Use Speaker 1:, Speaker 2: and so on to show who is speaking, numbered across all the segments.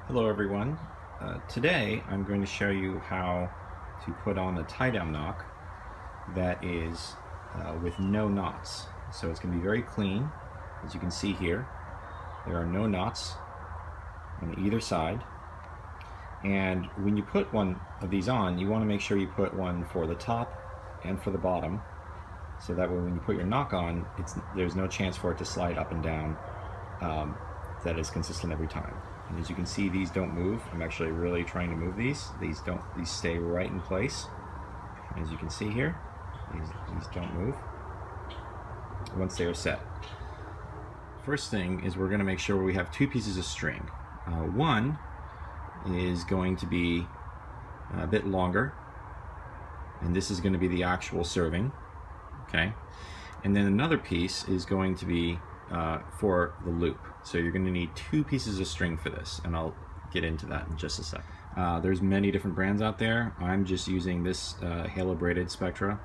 Speaker 1: Hello everyone. Today I'm going to show you how to put on a tie-down knock that is with no knots. So it's going to be very clean. As you can see here, there are no knots on either side. And when you put one of these on, you want to make sure you put one for the top and for the bottom, so that way when you put your knock on, there's no chance for it to slide up and down. That is consistent every time. And as you can see, these don't move. I'm actually really trying to move these. These stay right in place. As you can see here, these don't move once they are set. First thing is we're going to make sure we have two pieces of string. One is going to be a bit longer, and this is going to be the actual serving, okay? And then another piece is going to be for the loop. So you're going to need two pieces of string for this, and I'll get into that in just a second. There's many different brands out there. I'm just using this Halo braided Spectra.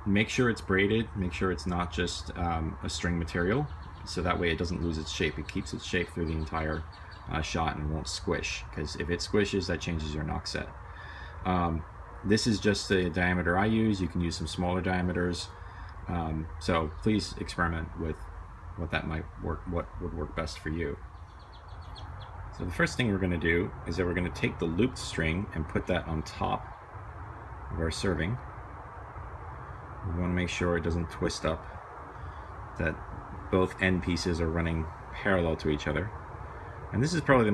Speaker 1: Make sure it's braided, make sure it's not just a string material, so that way it doesn't lose its shape. It keeps its shape through the entire shot and won't squish, because if it squishes, that changes your knock set. This is just the diameter I use. You can use some smaller diameters. So please experiment with what would work best for you. So the first thing we're going to do is that we're going to take the looped string and put that on top of our serving. We want to make sure it doesn't twist up, that both end pieces are running parallel to each other. And this is probably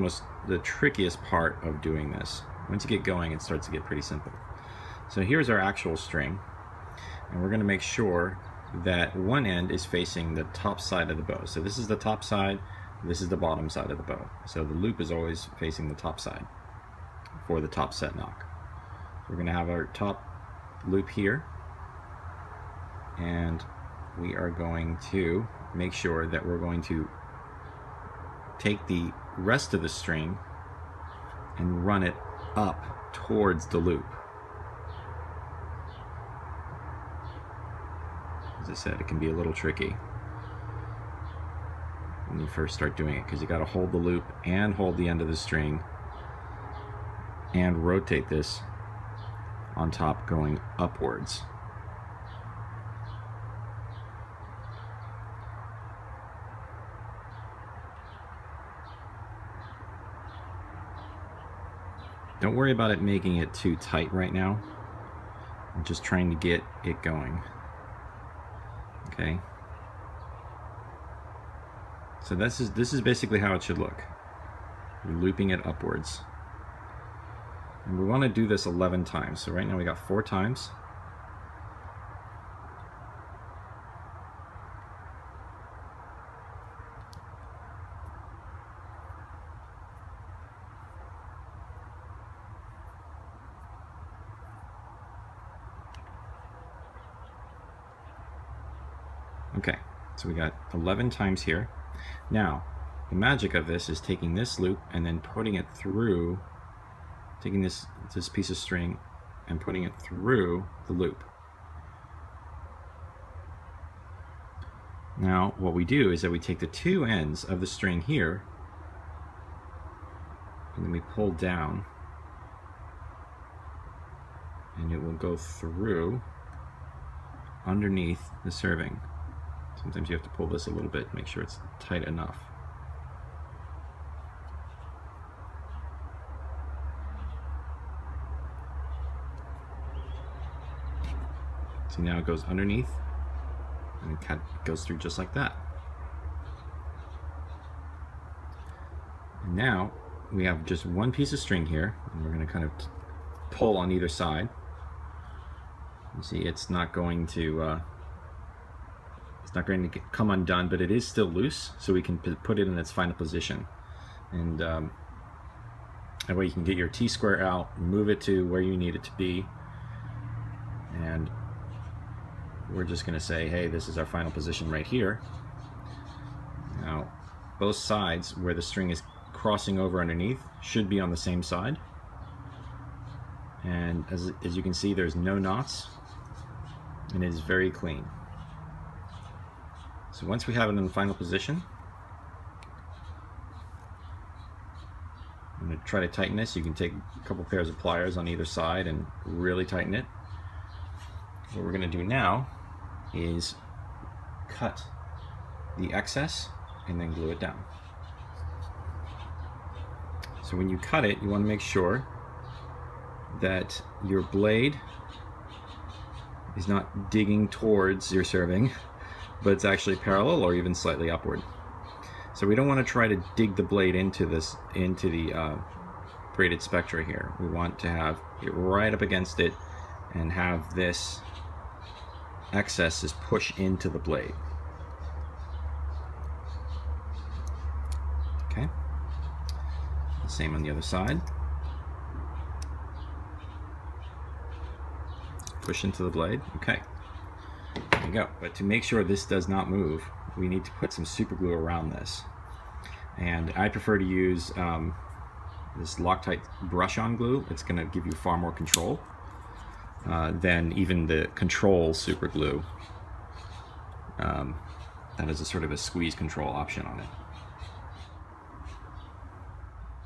Speaker 1: the trickiest part of doing this. Once you get going, it starts to get pretty simple. So here's our actual string, and we're going to make sure that one end is facing the top side of the bow. So this is the top side, this is the bottom side of the bow. So the loop is always facing the top side for the top set knock. We're going to have our top loop here, and we are going to make sure that we're going to take the rest of the string and run it up towards the loop. As I said, it can be a little tricky when you first start doing it, because you got to hold the loop and hold the end of the string and rotate this on top going upwards. Don't worry about it making it too tight right now. I'm just trying to get it going. Okay. So this is basically how it should look. You're looping it upwards. And we want to do this 11 times. So right now we got 4 times. Okay, so we got 11 times here. Now, the magic of this is taking this loop and then putting it through, taking this piece of string and putting it through the loop. Now, what we do is that we take the two ends of the string here, and then we pull down, and it will go through underneath the serving. Sometimes you have to pull this a little bit, make sure it's tight enough. See, now it goes underneath, and it goes through just like that. And now we have just one piece of string here, and we're going to kind of pull on either side. You see, it's not going to come undone, but it is still loose, so we can put it in its final position. And that way you can get your T-square out, move it to where you need it to be, and we're just going to say, hey, this is our final position right here. Now, both sides where the string is crossing over underneath should be on the same side. And as you can see, there's no knots, and it is very clean. So once we have it in the final position, I'm going to try to tighten this. You can take a couple pairs of pliers on either side and really tighten it. What we're going to do now is cut the excess and then glue it down. So when you cut it, you want to make sure that your blade is not digging towards your serving, but it's actually parallel or even slightly upward. So we don't want to try to dig the blade into the braided spectra here. We want to have it right up against it and have this excess just push into the blade. Okay. The same on the other side. Push into the blade. Okay. There you go. But to make sure this does not move, we need to put some super glue around this. And I prefer to use this Loctite brush-on glue. It's going to give you far more control than even the control super glue. That is a sort of a squeeze control option on it.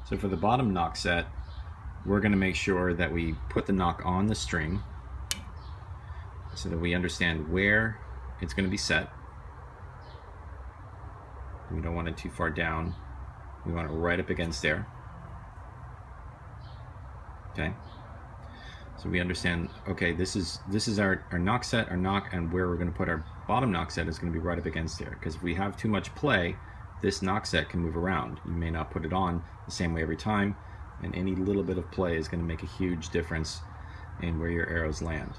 Speaker 1: So for the bottom nock set, we're going to make sure that we put the nock on the string so that we understand where it's going to be set. We don't want it too far down. We want it right up against there. Okay. So we understand, okay, this is our nock set, our nock, and where we're going to put our bottom nock set is going to be right up against there. Because if we have too much play, this nock set can move around. You may not put it on the same way every time, and any little bit of play is going to make a huge difference in where your arrows land.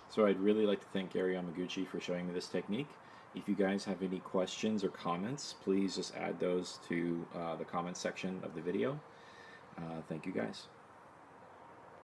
Speaker 1: So I'd really like to thank Gary Yamaguchi for showing me this technique. If you guys have any questions or comments, please just add those to the comment section of the video. Thank you guys.